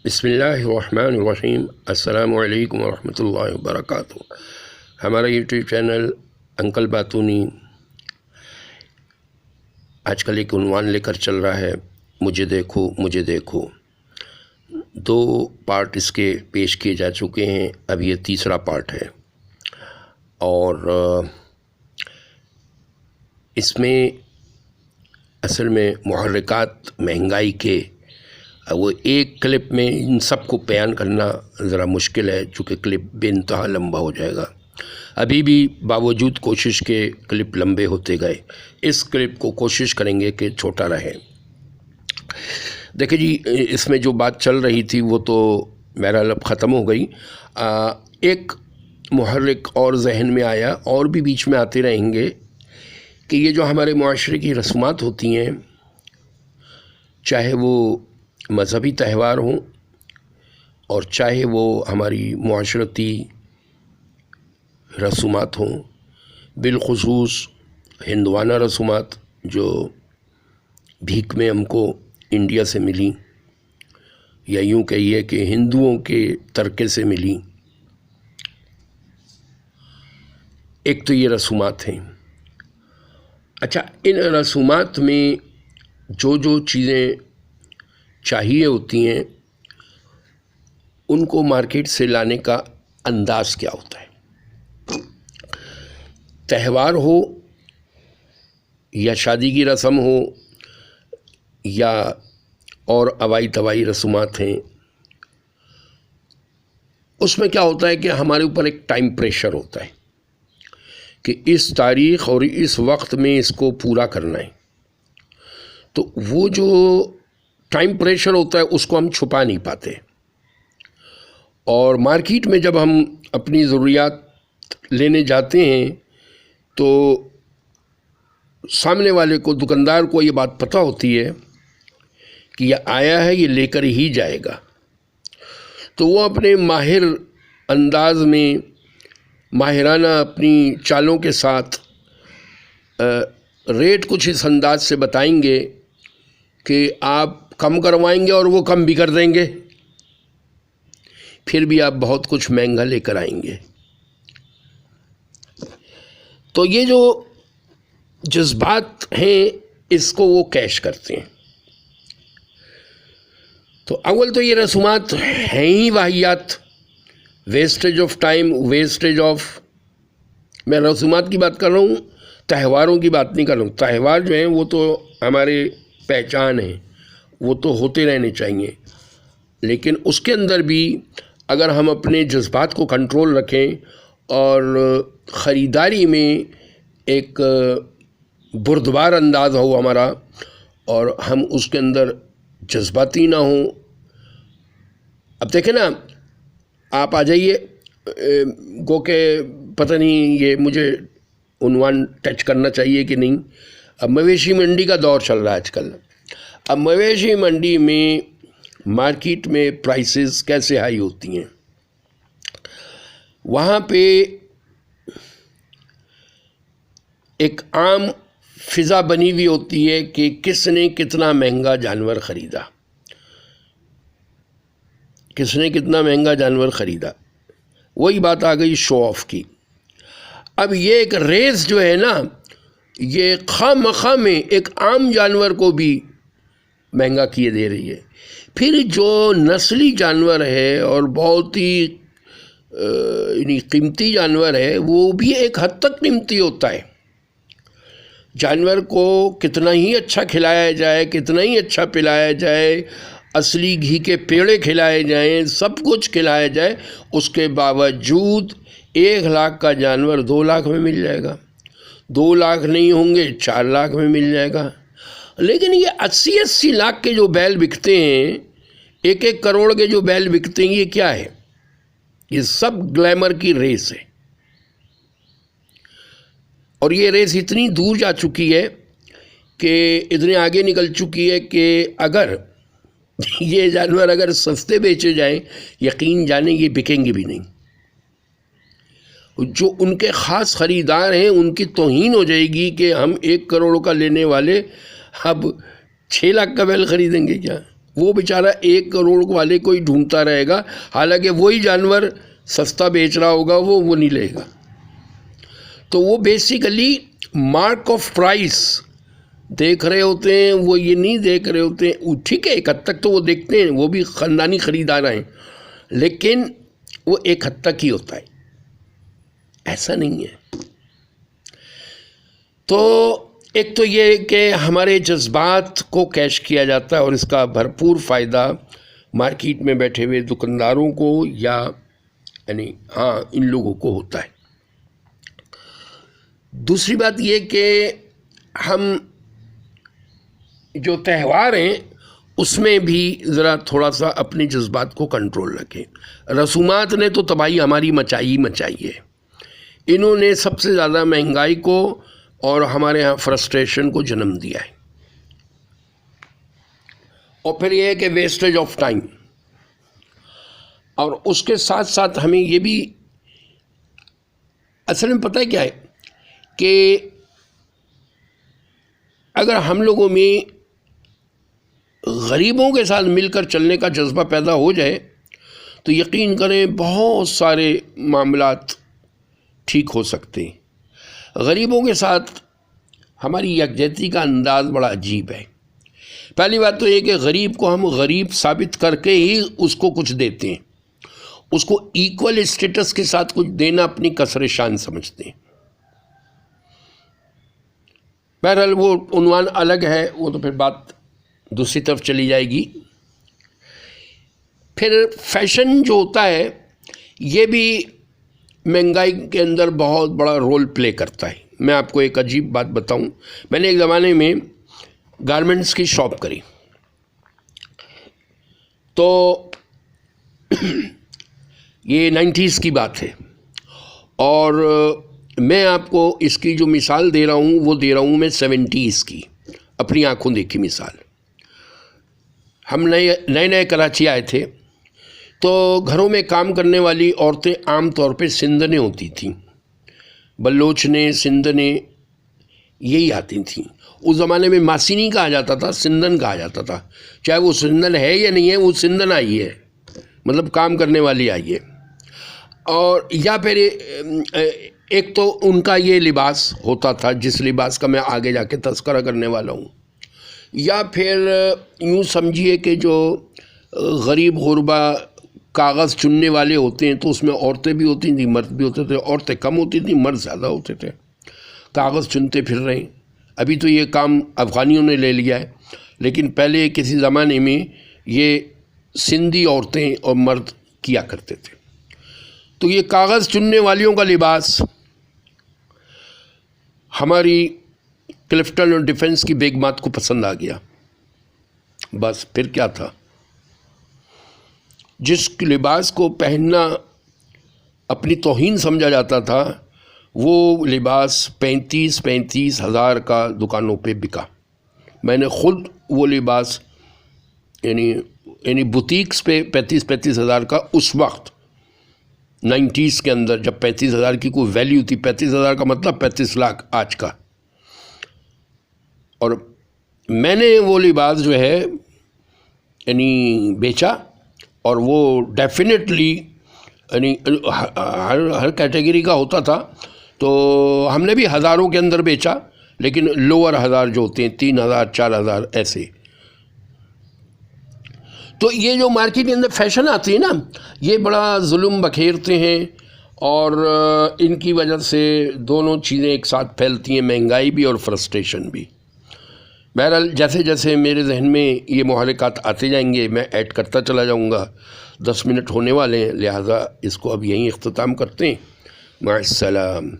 بسم اللہ الرحمن الرحیم۔ السلام علیکم ورحمۃ اللہ وبرکاتہ۔ ہمارا یوٹیوب چینل انکل باتونی آج کل ایک عنوان لے کر چل رہا ہے، مجھے دیکھو مجھے دیکھو۔ 2 پارٹ اس کے پیش کیے جا چکے ہیں، اب یہ تیسرا پارٹ ہے، اور اس میں اصل میں محرکات مہنگائی کے وہ ایک کلپ میں ان سب کو بیان کرنا ذرا مشکل ہے، چونکہ کلپ بے انتہا لمبا ہو جائے گا۔ ابھی بھی باوجود کوشش کے کلپ لمبے ہوتے گئے، اس کلپ کو کوشش کریں گے کہ چھوٹا رہے۔ دیکھیں جی، اس میں جو بات چل رہی تھی وہ تو بہرحال اب ختم ہو گئی۔ ایک محرک اور ذہن میں آیا، اور بھی بیچ میں آتے رہیں گے، کہ یہ جو ہمارے معاشرے کی رسومات ہوتی ہیں، چاہے وہ مذہبی تہوار ہوں اور چاہے وہ ہماری معاشرتی رسومات ہوں، بالخصوص ہندوانہ رسومات جو بھیک میں ہم کو انڈیا سے ملی، یا یوں کہیے کہ ہندوؤں کے ترکے سے ملی۔ ایک تو یہ رسومات ہیں۔ اچھا، ان رسومات میں جو چیزیں چاہیے ہوتی ہیں، ان کو مارکیٹ سے لانے کا انداز کیا ہوتا ہے؟ تہوار ہو یا شادی کی رسم ہو یا اور اوائی توائی رسومات ہیں، اس میں کیا ہوتا ہے کہ ہمارے اوپر ایک ٹائم پریشر ہوتا ہے کہ اس تاریخ اور اس وقت میں اس کو پورا کرنا ہے۔ تو وہ جو ٹائم پریشر ہوتا ہے اس کو ہم چھپا نہیں پاتے، اور مارکیٹ میں جب ہم اپنی ضروریات لینے جاتے ہیں تو سامنے والے کو، دکاندار کو، یہ بات پتہ ہوتی ہے کہ یہ آیا ہے، یہ لے کر ہی جائے گا، تو وہ اپنے ماہر انداز میں، ماہرانہ اپنی چالوں کے ساتھ ریٹ کچھ اس انداز سے بتائیں گے کہ آپ کم کروائیں گے اور وہ کم بھی کر دیں گے، پھر بھی آپ بہت کچھ مہنگا لے کر آئیں گے۔ تو یہ جو جذبات ہیں، اس کو وہ کیش کرتے ہیں۔ تو اول تو یہ رسومات ہیں ہی واہیات، wastage of time, wastage of, میں رسومات کی بات کر رہا ہوں، تہواروں کی بات نہیں کر رہا ہوں۔ تہوار جو ہیں وہ تو ہمارے پہچان ہیں، وہ تو ہوتے رہنے چاہیے، لیکن اس کے اندر بھی اگر ہم اپنے جذبات کو کنٹرول رکھیں اور خریداری میں ایک بردبار انداز ہو ہمارا، اور ہم اس کے اندر جذباتی نہ ہوں۔ اب دیکھیں نا، آپ آ جائیے، گو کہ پتہ نہیں یہ مجھے عنوان ٹچ کرنا چاہیے کہ نہیں۔ اب مویشی منڈی کا دور چل رہا ہے آج کل۔ اب مویشی منڈی میں مارکیٹ میں پرائسز کیسے ہائی ہوتی ہیں، وہاں پہ ایک عام فضا بنی ہوئی ہوتی ہے کہ کس نے کتنا مہنگا جانور خریدا، کس نے کتنا مہنگا جانور خریدا۔ وہی بات آ گئی شو آف کی۔ اب یہ ایک ریس جو ہے نا، یہ خواہ مخواہ میں ایک عام جانور کو بھی مہنگا کیے دے رہی ہے۔ پھر جو نسلی جانور ہے اور بہت ہی یعنی قیمتی جانور ہے، وہ بھی ایک حد تک قیمتی ہوتا ہے۔ جانور کو کتنا ہی اچھا کھلایا جائے، کتنا ہی اچھا پلایا جائے، اصلی گھی کے پیڑے کھلائے جائیں، سب کچھ کھلایا جائے، اس کے باوجود 1 لاکھ کا جانور 2 لاکھ میں مل جائے گا، 2 لاکھ نہیں ہوں گے 4 لاکھ میں مل جائے گا۔ لیکن یہ 80 لاکھ کے جو بیل بکتے ہیں، 1 کروڑ کے جو بیل بکتے ہیں، یہ کیا ہے؟ یہ سب گلیمر کی ریس ہے، اور یہ ریس اتنی دور جا چکی ہے کہ اتنے آگے نکل چکی ہے کہ اگر یہ جانور اگر سستے بیچے جائیں، یقین جانیں یہ بکیں گے بھی نہیں۔ جو ان کے خاص خریدار ہیں، ان کی توہین ہو جائے گی کہ ہم 1 کروڑ کا لینے والے اب 6 لاکھ کا بیل خریدیں گے کیا؟ وہ بیچارہ 1 کروڑ والے کو ہی ڈھونڈتا رہے گا، حالانکہ وہی جانور سستا بیچ رہا ہوگا، وہ نہیں لے گا۔ تو وہ بیسیکلی مارک آف پرائس دیکھ رہے ہوتے ہیں، وہ یہ نہیں دیکھ رہے ہوتے ہیں۔ ٹھیک ہے، ایک حد تک تو وہ دیکھتے ہیں، وہ بھی خاندانی خریدار ہیں، لیکن وہ ایک حد تک ہی ہوتا ہے، ایسا نہیں ہے۔ تو ایک تو یہ کہ ہمارے جذبات کو کیش کیا جاتا ہے، اور اس کا بھرپور فائدہ مارکیٹ میں بیٹھے ہوئے دکانداروں کو یا یعنی ان لوگوں کو ہوتا ہے۔ دوسری بات یہ کہ ہم جو تہوار ہیں اس میں بھی ذرا تھوڑا سا اپنے جذبات کو کنٹرول رکھیں۔ رسومات نے تو تباہی ہماری مچائی ہے، انہوں نے سب سے زیادہ مہنگائی کو اور ہمارے ہاں فرسٹریشن کو جنم دیا ہے۔ اور پھر یہ ہے کہ ویسٹیج آف ٹائم، اور اس کے ساتھ ساتھ ہمیں یہ بھی اصل میں پتہ ہے کیا ہے کہ اگر ہم لوگوں میں غریبوں کے ساتھ مل کر چلنے کا جذبہ پیدا ہو جائے تو یقین کریں بہت سارے معاملات ٹھیک ہو سکتے ہیں۔ غریبوں کے ساتھ ہماری یکجہتی کا انداز بڑا عجیب ہے۔ پہلی بات تو یہ کہ غریب کو ہم غریب ثابت کر کے ہی اس کو کچھ دیتے ہیں، اس کو ایکول اسٹیٹس کے ساتھ کچھ دینا اپنی کسر شان سمجھتے ہیں۔ بہرحال وہ عنوان الگ ہے، وہ تو پھر بات دوسری طرف چلی جائے گی۔ پھر فیشن جو ہوتا ہے یہ بھی مہنگائی کے اندر بہت بڑا رول پلے کرتا ہے۔ میں آپ کو ایک عجیب بات بتاؤں، میں نے ایک زمانے میں گارمنٹس کی شاپ کری، تو یہ 90s کی بات ہے، اور میں آپ کو اس کی جو مثال دے رہا ہوں وہ دے رہا ہوں میں 70s کی اپنی آنکھوں دیکھی مثال۔ ہم نئے کراچی آئے تھے، تو گھروں میں کام کرنے والی عورتیں عام طور پہ سندھنیں ہوتی تھیں، بلوچنے سندھنے یہی آتی تھیں۔ اس زمانے میں ماسی نہیں کہا جاتا تھا، سندھن کہا جاتا تھا، چاہے وہ سندھن ہے یا نہیں ہے، وہ سندھن آئی ہے، مطلب کام کرنے والی آئی ہے۔ اور یا پھر ایک تو ان کا یہ لباس ہوتا تھا جس لباس کا میں آگے جا کے تذکرہ کرنے والا ہوں، یا پھر یوں سمجھیے کہ جو غریب غربا کاغذ چننے والے ہوتے ہیں تو اس میں عورتیں بھی ہوتی تھیں، مرد بھی ہوتے تھے، عورتیں کم ہوتی تھیں، مرد زیادہ ہوتے تھے، کاغذ چنتے پھر رہے ہیں۔ ابھی تو یہ کام افغانیوں نے لے لیا ہے، لیکن پہلے کسی زمانے میں یہ سندھی عورتیں اور مرد کیا کرتے تھے۔ تو یہ کاغذ چننے والیوں کا لباس ہماری کلفٹن اور ڈیفنس کی بیگمات کو پسند آ گیا، بس پھر کیا تھا۔ جس لباس کو پہننا اپنی توہین سمجھا جاتا تھا وہ لباس 35 ہزار کا دکانوں پہ بکا۔ میں نے خود وہ لباس یعنی بوتیکس پہ 35 ہزار کا اس وقت 90s کے اندر، جب 35 ہزار کی کوئی ویلیو تھی، 35 ہزار کا مطلب 35 لاکھ آج کا، اور میں نے وہ لباس جو ہے بیچا، اور وہ ڈیفینیٹلی ہر کیٹیگری کا ہوتا تھا، تو ہم نے بھی ہزاروں کے اندر بیچا، لیکن لوور ہزار جو ہوتے ہیں 3000 4000 ایسے۔ تو یہ جو مارکیٹ کے اندر فیشن آتی ہے نا، یہ بڑا ظلم بکھیرتے ہیں، اور ان کی وجہ سے دونوں چیزیں ایک ساتھ پھیلتی ہیں، مہنگائی بھی اور فرسٹریشن بھی۔ بہرحال جیسے جیسے میرے ذہن میں یہ محرکات آتے جائیں گے میں ایڈ کرتا چلا جاؤں گا۔ 10 منٹ ہونے والے ہیں، لہٰذا اس کو اب یہیں اختتام کرتے ہیں۔ مع السلام۔